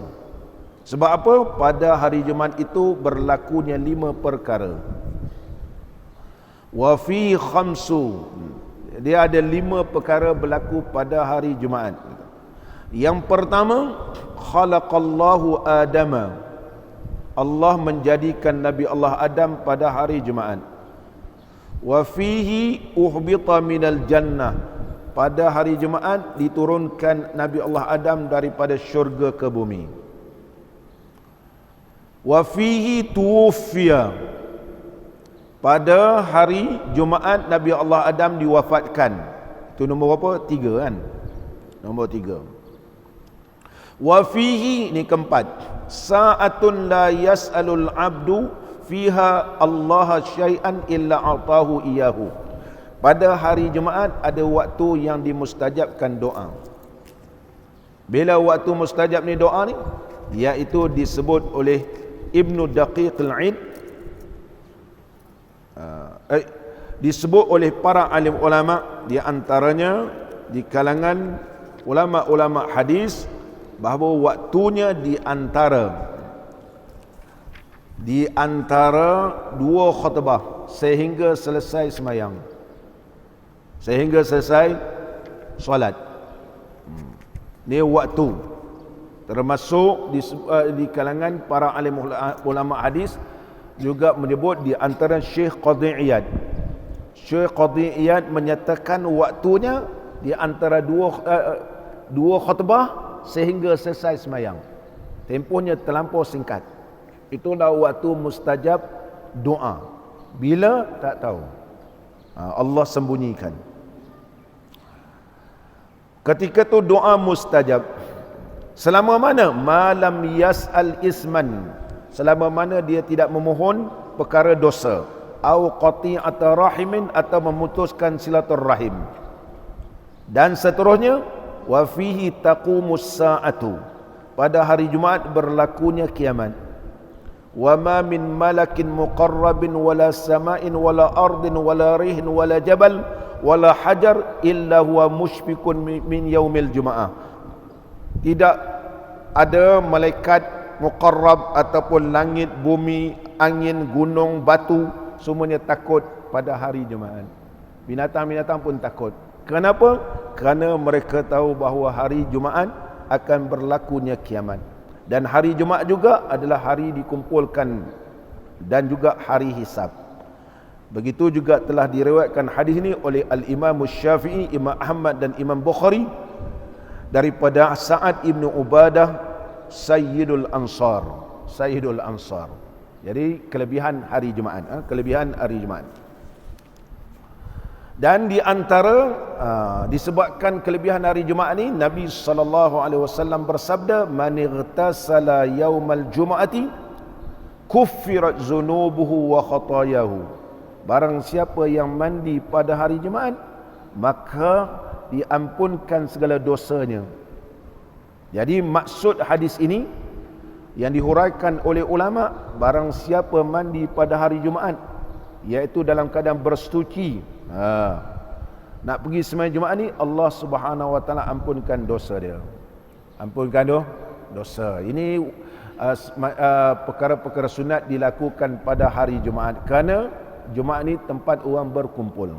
Sebab apa? Pada hari Jumaat itu berlakunya 5 perkara. Wa fi khamsu. Dia ada 5 perkara berlaku pada hari Jumaat. Yang pertama, khalaqallahu Adama. Allah menjadikan Nabi Allah Adam pada hari Jumaat. Wa fihi uhbita minal jannah. Pada hari Jumaat diturunkan Nabi Allah Adam daripada syurga ke bumi. Wa fihi tuwfiya. Pada hari Jumaat Nabi Allah Adam diwafatkan. Itu nombor berapa? 3 kan? Nombor 3. Wa fihi, ni keempat, sa'atun la yas'alul abdu fiha Allah syai'an illa a'tahu iyahu. Pada hari Jumaat ada waktu yang dimustajabkan doa. Bila waktu mustajab ni doa ni, iaitu disebut oleh Ibnu Daqiq al-Id, disebut oleh para alim ulama, di antaranya di kalangan ulama-ulama hadis, bahawa waktunya di antara 2 khutbah sehingga selesai semayang. sehingga selesai solat. Ini waktu. Termasuk di kalangan para alim ulama hadis juga menyebut di antara Syekh Qadhi Iyad. Syekh Qadhi Iyad menyatakan waktunya di antara dua khutbah sehingga selesai semayang. Tempohnya terlampau singkat. Itulah waktu mustajab doa. Bila tak tahu. Allah sembunyikan. Ketika tu doa mustajab. Selama mana? Malam yas'al isman. Selama mana dia tidak memohon perkara dosa. Au qati'ata rahimin, atau memutuskan silaturrahim. Dan seterusnya, wa fihi taqumus sa'atu. Pada hari Jumaat berlakunya kiamat. Wa ma min malakin muqarrabin wala sama'in wala ardin wala rihin wala jabal wala hajar illa huwa mushfiqun min yaumil Jumaah. Tidak ada malaikat muqarrab ataupun langit, bumi, angin, gunung, batu, semuanya takut pada hari Jumaat. Binatang-binatang pun takut. Kenapa? Kerana mereka tahu bahawa hari Jumaat akan berlakunya kiamat. Dan hari Jumaat juga adalah hari dikumpulkan dan juga hari hisab. Begitu juga telah diriwayatkan hadis ini oleh Al-Imam Syafi'i, Imam Ahmad dan Imam Bukhari daripada Sa'ad ibn Ubadah, Sayyidul Ansar. Sayyidul Ansar. Jadi kelebihan hari Jumaat, kelebihan hari Jumaat. Dan di antara disebabkan kelebihan hari Jumaat ni, Nabi SAW bersabda, man igtasala yaumal jum'ati kuffirat zunubuhu wa khatayahu. Barang siapa yang mandi pada hari Jumaat, maka diampunkan segala dosanya. Jadi maksud hadis ini yang dihuraikan oleh ulama, barang siapa mandi pada hari Jumaat, iaitu dalam keadaan bersuci, nak pergi sembahyang Jumaat ni, Allah Subhanahu wa taala ampunkan dosa dia. Ampunkan dosa. Ini perkara-perkara sunat dilakukan pada hari Jumaat, kerana Jumaat ni tempat orang berkumpul.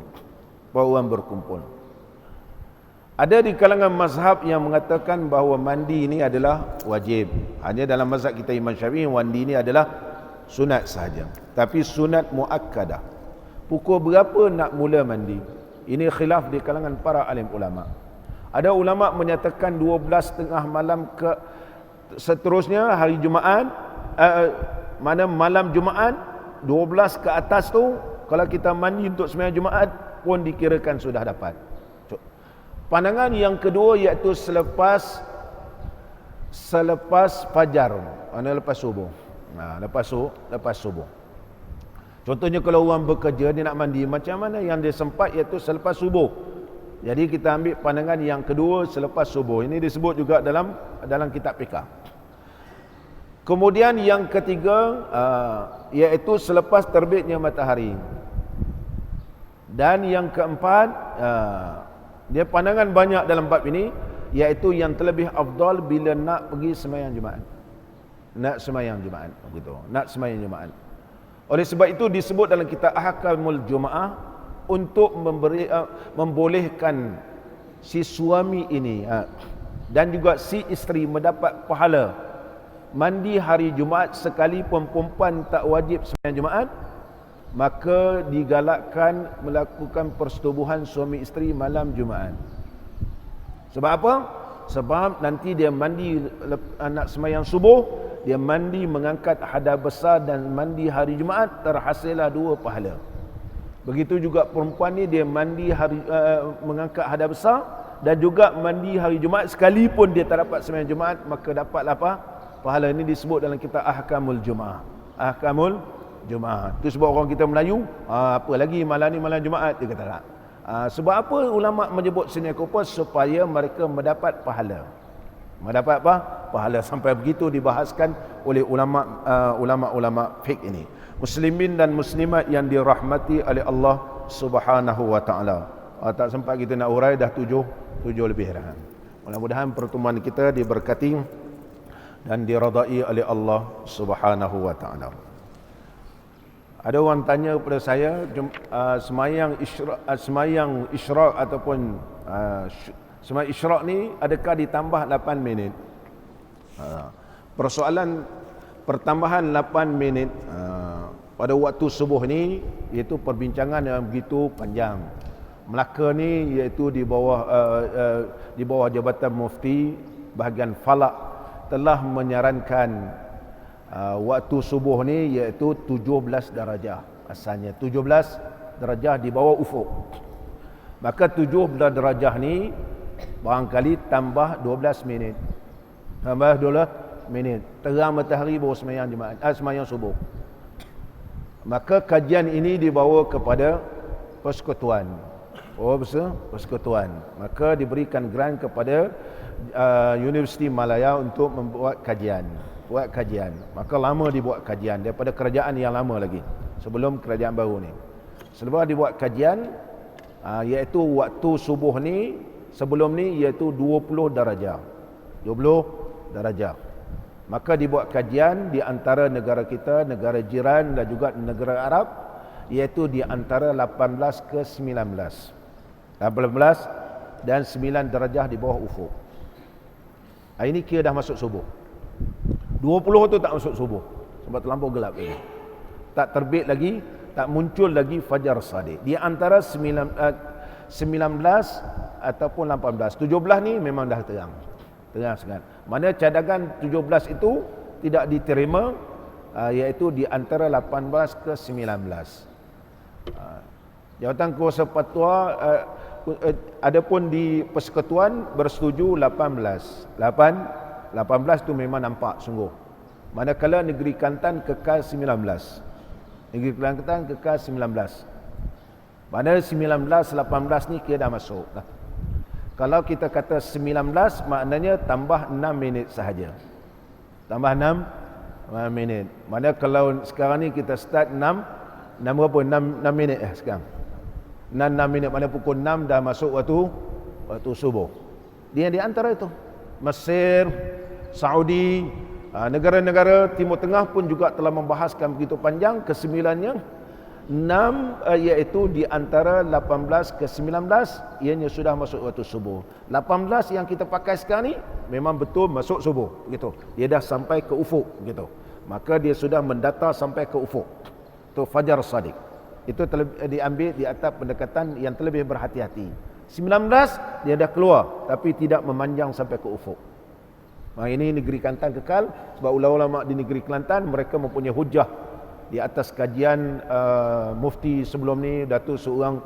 Ada di kalangan mazhab yang mengatakan bahawa mandi ini adalah wajib. Hanya dalam mazhab kita Imam Syafi'i, mandi ini adalah sunat sahaja. Tapi sunat muakkadah. Pukul berapa nak mula mandi? Ini khilaf di kalangan para alim ulama. Ada ulama menyatakan 12 tengah malam ke seterusnya hari Jumaat, mana malam Jumaat 12 ke atas tu, kalau kita mandi untuk sembahyang Jumaat pun dikirakan sudah dapat. Pandangan yang kedua iaitu selepas fajar, lepas subuh. Lepas subuh. Contohnya kalau orang bekerja, dia nak mandi, macam mana yang dia sempat iaitu selepas subuh. Jadi kita ambil pandangan yang kedua, selepas subuh. Ini disebut juga dalam kitab fiqh. Kemudian yang ketiga iaitu selepas terbitnya matahari. Dan yang keempat, dia pandangan banyak dalam bab ini, iaitu yang terlebih afdal bila nak pergi sembahyang Jumaat. Nak sembahyang Jumaat. Oleh sebab itu disebut dalam kitab Ahkamul Jumaah untuk membolehkan si suami ini dan juga si isteri mendapat pahala mandi hari Jumaat, sekalipun perempuan tak wajib sembahyang Jumaat, maka digalakkan melakukan persetubuhan suami isteri malam Jumaat. Sebab apa? Sebab nanti dia mandi nak sembahyang subuh, dia mandi mengangkat hadas besar dan mandi hari Jumaat, terhasillah 2 pahala. Begitu juga perempuan ni, dia mandi mengangkat hadas besar dan juga mandi hari Jumaat, sekalipun dia tak dapat sembahyang Jumaat, maka dapatlah apa? Pahala. Ini disebut dalam kitab Ahkamul Jumaah. Ahkamul Jumaat. Itu sebab orang kita Melayu, apa lagi malam ni malam Jumaat, dia kata tak. Sebab apa ulama menyebut sini apa? Supaya mereka mendapat pahala. Mendapat apa? Pahala. Sampai begitu dibahaskan oleh ulama-ulama fiqh ini. Muslimin dan muslimat yang dirahmati oleh Allah Subhanahu wa taala. Tak sempat kita nak urai, dah 7 lebih dah. Mudah-mudahan pertemuan kita diberkati dan diradai oleh Allah Subhanahu wa taala. Ada orang tanya kepada saya semayang isyraq ataupun semayang isyraq ni adakah ditambah 8 minit? Persoalan pertambahan 8 minit pada waktu subuh ni iaitu perbincangan yang begitu panjang. Melaka ni iaitu di bawah Jabatan Mufti bahagian Falak telah menyarankan waktu subuh ni iaitu 17 darjah. Asalnya 17 darjah di bawah ufuk. Maka 17 darjah ni barangkali tambah 12 minit. Tambah 12 minit. Terang matahari baru semayang subuh. Maka kajian ini dibawa kepada persekutuan. Persekutuan. Maka diberikan grant kepada Universiti Malaya untuk membuat kajian. Maka lama dibuat kajian daripada kerajaan yang lama lagi. Sebelum kerajaan baru ni. Selepas dibuat kajian, iaitu waktu subuh ni, sebelum ni iaitu 20 darjah. 20 darjah. Maka dibuat kajian di antara negara kita, negara jiran dan juga negara Arab, iaitu di antara 18 ke 19. 18 dan 9 darjah di bawah ufuk. Ini kira dah masuk subuh. 20 tu tak masuk subuh sebab terlampau gelap lagi. Tak terbit lagi, tak muncul lagi fajar sadiq. Di antara 19 ataupun 18. 17 ni memang dah terang. Terang sangat. Mana cadangan 17 itu tidak diterima, iaitu di antara 18 ke 19. Jawatan Kuasa Fatwa adapun di persekutuan bersetuju 18 tu memang nampak sungguh. Manakala Negeri Kelantan kekal 19. Negeri Kelantan kekal 19. Mana 19, 18 ni kira dah masuk. Kalau kita kata 19 maknanya tambah 6 minit sahaja. Tambah 6 minit. Mana kalau sekarang ni kita start 6 berapa? 6 minit sekarang. 6 minit, mana pukul 6 dah masuk waktu subuh. Dia di antara itu. Mesir, Saudi, negara-negara Timur Tengah pun juga telah membahaskan begitu panjang. Kesembilannya 6 iaitu di antara 18 ke 19 ianya sudah masuk waktu subuh. 18 yang kita pakai sekarang ni memang betul masuk subuh gitu. Dia dah sampai ke ufuk gitu. Maka dia sudah mendata sampai ke ufuk. Itu fajar sadiq. Itu diambil di atas pendekatan yang terlebih berhati-hati. 19 dia dah keluar tapi tidak memanjang sampai ke ufuk. Ini negeri Kelantan kekal sebab ulama-ulama di negeri Kelantan mereka mempunyai hujah di atas kajian mufti sebelum ni. Datuk seorang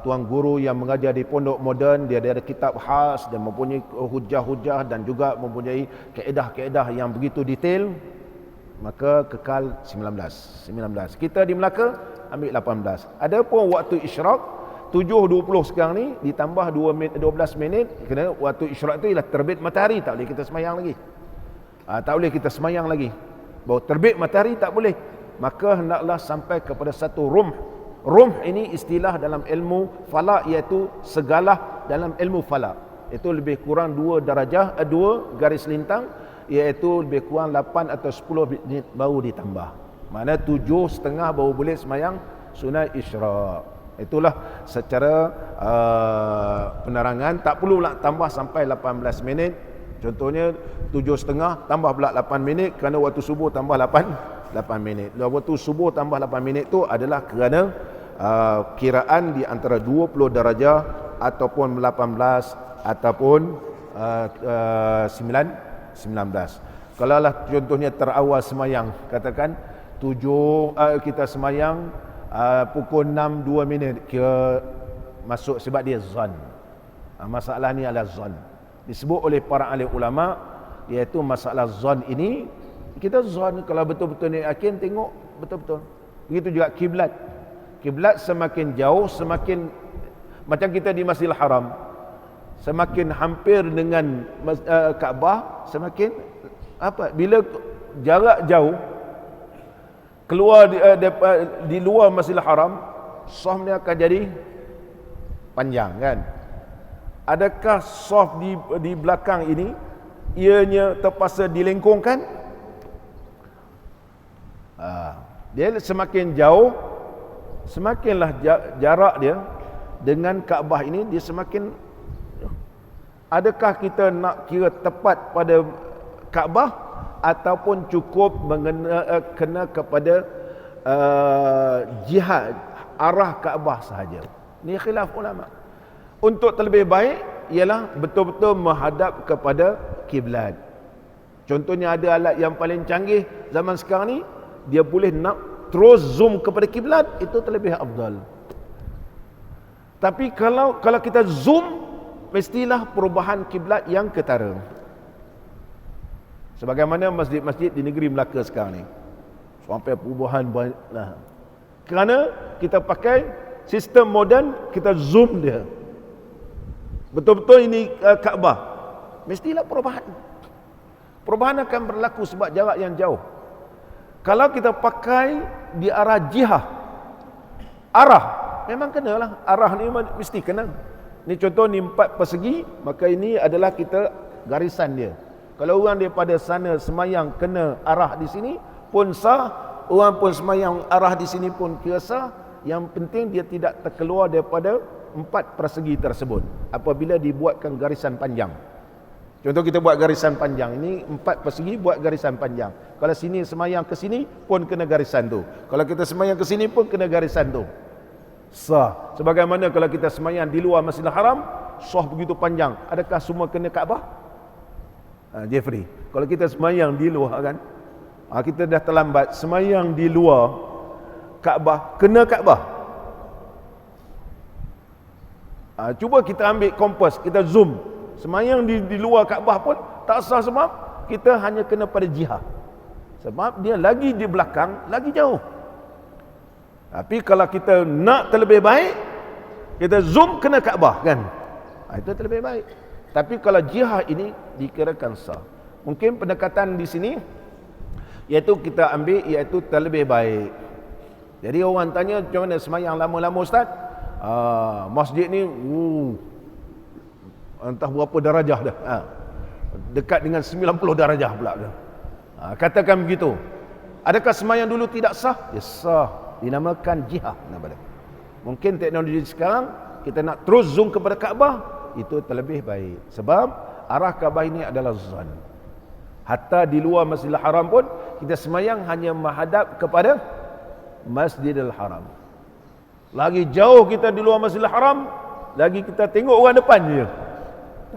tuan guru yang mengajar di pondok moden, dia ada kitab khas dan mempunyai hujah-hujah dan juga mempunyai kaedah-kaedah yang begitu detail. Maka kekal 19. Kita di Melaka ambil 18. Adapun waktu isyraq 7.20 sekarang ni ditambah 12 minit kerana waktu isyraq tu ialah terbit matahari, tak boleh kita semayang lagi. Tak boleh kita semayang lagi. Bahawa terbit matahari tak boleh. Maka hendaklah sampai kepada satu rumh. Rumh ini istilah dalam ilmu falak, iaitu segalah dalam ilmu falak. Itu lebih kurang 2 darjah, 2 garis lintang, iaitu lebih kurang 8 atau 10 minit baru ditambah. Mana 7.30 baru boleh semayang sunat isyraq. Itulah secara penerangan. Tak perlu nak tambah sampai 18 minit. Contohnya 7.30 tambah pula 8 minit kerana waktu subuh tambah 8 minit. Waktu subuh tambah 8 minit tu adalah kerana kiraan di antara 20 darjah ataupun 18 ataupun 19. Kalau lah contohnya terawal semayang, katakan 7 kita semayang pukul 6 2 minit kira masuk sebab dia zon. Masalah ni adalah zon. Disebut oleh para ahli ulama, iaitu masalah zon ini, kita zon kalau betul-betul ni yakin, tengok betul-betul. Begitu juga kiblat. Kiblat semakin jauh, semakin macam kita di Masjidil Haram, semakin hampir dengan Kaabah, semakin bila jarak jauh keluar di luar Masjidil Haram, saf ni akan jadi panjang kan. Adakah saf di belakang ini ianya terpaksa dilengkungkan? Dia semakin jauh, semakinlah jarak dia dengan Kaabah ini dia semakin. Adakah kita nak kira tepat pada Kaabah ataupun cukup kena kepada jihad arah Kaabah sahaja? Ini khilaf ulama. Untuk terlebih baik ialah betul-betul menghadap kepada kiblat. Contohnya ada alat yang paling canggih zaman sekarang ni, dia boleh nak terus zoom kepada kiblat, itu terlebih afdal. Tapi kalau kita zoom, mestilah perubahan kiblat yang ketara. Sebagaimana masjid-masjid di negeri Melaka sekarang ni, sampai perubahan banyaklah. Kerana kita pakai sistem moden, kita zoom dia. Betul-betul ini Kaabah. Mestilah perubahan. Perubahan akan berlaku sebab jarak yang jauh. Kalau kita pakai di arah jihah, arah, memang kenalah. Arah ni mesti kena. Ni contoh ni 4 persegi, maka ini adalah kita garisan dia. Kalau orang daripada sana semayang kena arah di sini pun sah, orang pun semayang arah di sini pun kira sah. Yang penting dia tidak terkeluar daripada 4 persegi tersebut apabila dibuatkan garisan panjang. Contoh kita buat garisan panjang, ini 4 persegi buat garisan panjang. Kalau sini semayang ke sini pun kena garisan tu. Kalau kita semayang ke sini pun kena garisan tu. Sah. Sebagaimana kalau kita semayang di luar Masjidil Haram, sah begitu panjang. Adakah semua kena Kaabah? Jeffrey, kalau kita semayang di luar kan, kita dah terlambat, semayang di luar Kaabah, kena Kaabah. Cuba kita ambil kompas, kita zoom, semayang di luar Kaabah pun tak sah sebab kita hanya kena pada jihad. Sebab dia lagi di belakang, lagi jauh. Tapi kalau kita nak terlebih baik, kita zoom kena Kaabah kan. Itu terlebih baik. Tapi kalau jihad ini dikirakan sah. Mungkin pendekatan di sini iaitu kita ambil iaitu terlebih baik. Jadi orang tanya macam mana semayang lama-lama Ustaz? Masjid ni entah berapa darajah dah. Dekat dengan 90 darajah pula dah. Katakan begitu. Adakah semayang dulu tidak sah? Ya sah. Dinamakan jihad. Mungkin teknologi sekarang kita nak terus zoom kepada Kaabah, itu terlebih baik. Sebab arah Kaabah ini adalah zon. Hatta di luar Masjidil Haram pun kita semayang hanya menghadap kepada Masjidil Haram. Lagi jauh kita di luar Masjidil Haram, lagi kita tengok orang depan je.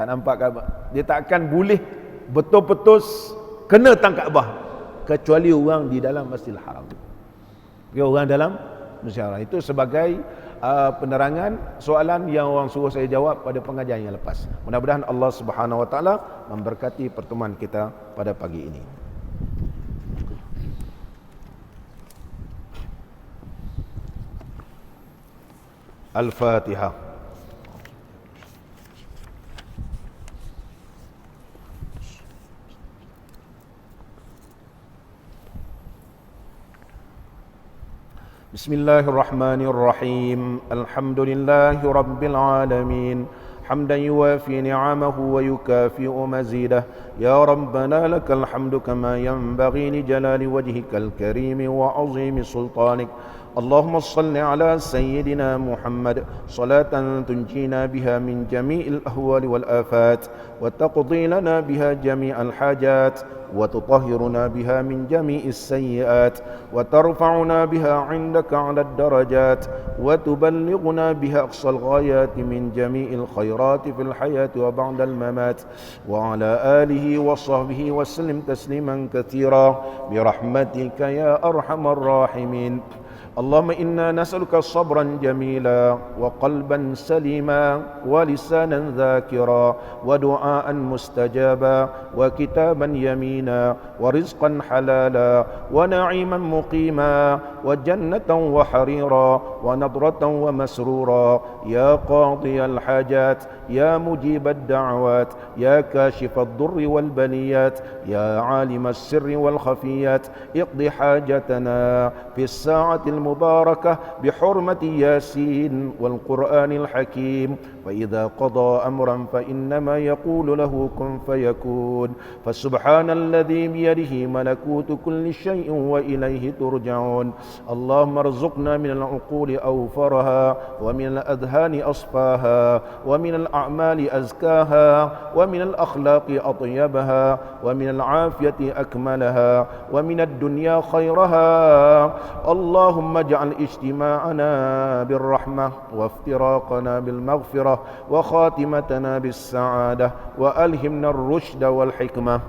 Tak nampak Kaabah. Dia tak akan boleh betul-betul kena tangkap Kaabah kecuali orang di dalam Masjidil Haram. Orang dalam Masjidil Haram. Itu sebagai penerangan soalan yang orang suruh saya jawab pada pengajian yang lepas. Mudah-mudahan Allah Subhanahu Wa Taala memberkati pertemuan kita pada pagi ini. Al-Fatihah. Bismillahirrahmanirrahim. Alhamdulillahi rabbil alamin. Hamdan yuwafi ni'amahu wa yukafi'u mazidah. Ya Rabbana lakal hamdu kama yanbaghi li jalali wajhikal karim wa 'azimi sultanik. اللهم صل على سيدنا محمد صلاة تنجينا بها من جميع الأهوال والآفات وتقضي لنا بها جميع الحاجات وتطهرنا بها من جميع السيئات وترفعنا بها عندك على الدرجات وتبلغنا بها أقصى الغايات من جميع الخيرات في الحياة وبعد الممات وعلى آله وصحبه وسلم تسليما كثيرا برحمتك يا أرحم الراحمين. اللهم إنا نسألك صبرا جميلا وقلبا سليما ولسانا ذاكرا ودعاء مستجابا وكتابا يمينا ورزقا حلالا ونعيما مقيما وجنة وحريرا ونضرة ومسرورا يا قاضي الحاجات يا مجيب الدعوات يا كاشف الضر والبليات يا عالم السر والخفيات اقض حاجتنا في الساعة المباركة بحرمة ياسين والقرآن الحكيم. فإذا قضى أمرا فإنما يقول له كن فيكون. فسبحان الذي بيده ملكوت كل شيء وإليه ترجعون. اللهم ارزقنا من العقول أوفرها، ومن الأذهان أصفاها، ومن الأعمال أزكاها، ومن الأخلاق أطيبها، ومن العافية أكملها، ومن الدنيا خيرها. اللهم اجعل اجتماعنا بالرحمة، وافتراقنا بالمغفرة، وخاتمتنا بالسعادة، وألهمنا الرشد والحكمة.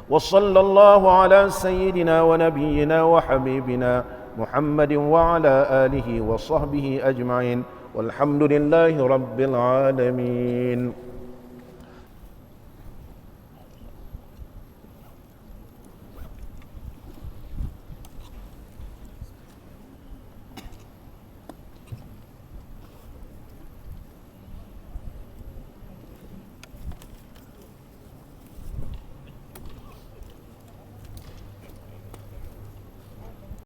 وصلى الله على سيدنا ونبينا وحبيبنا محمد وعلى آله وصحبه أجمعين، والحمد لله رب العالمين.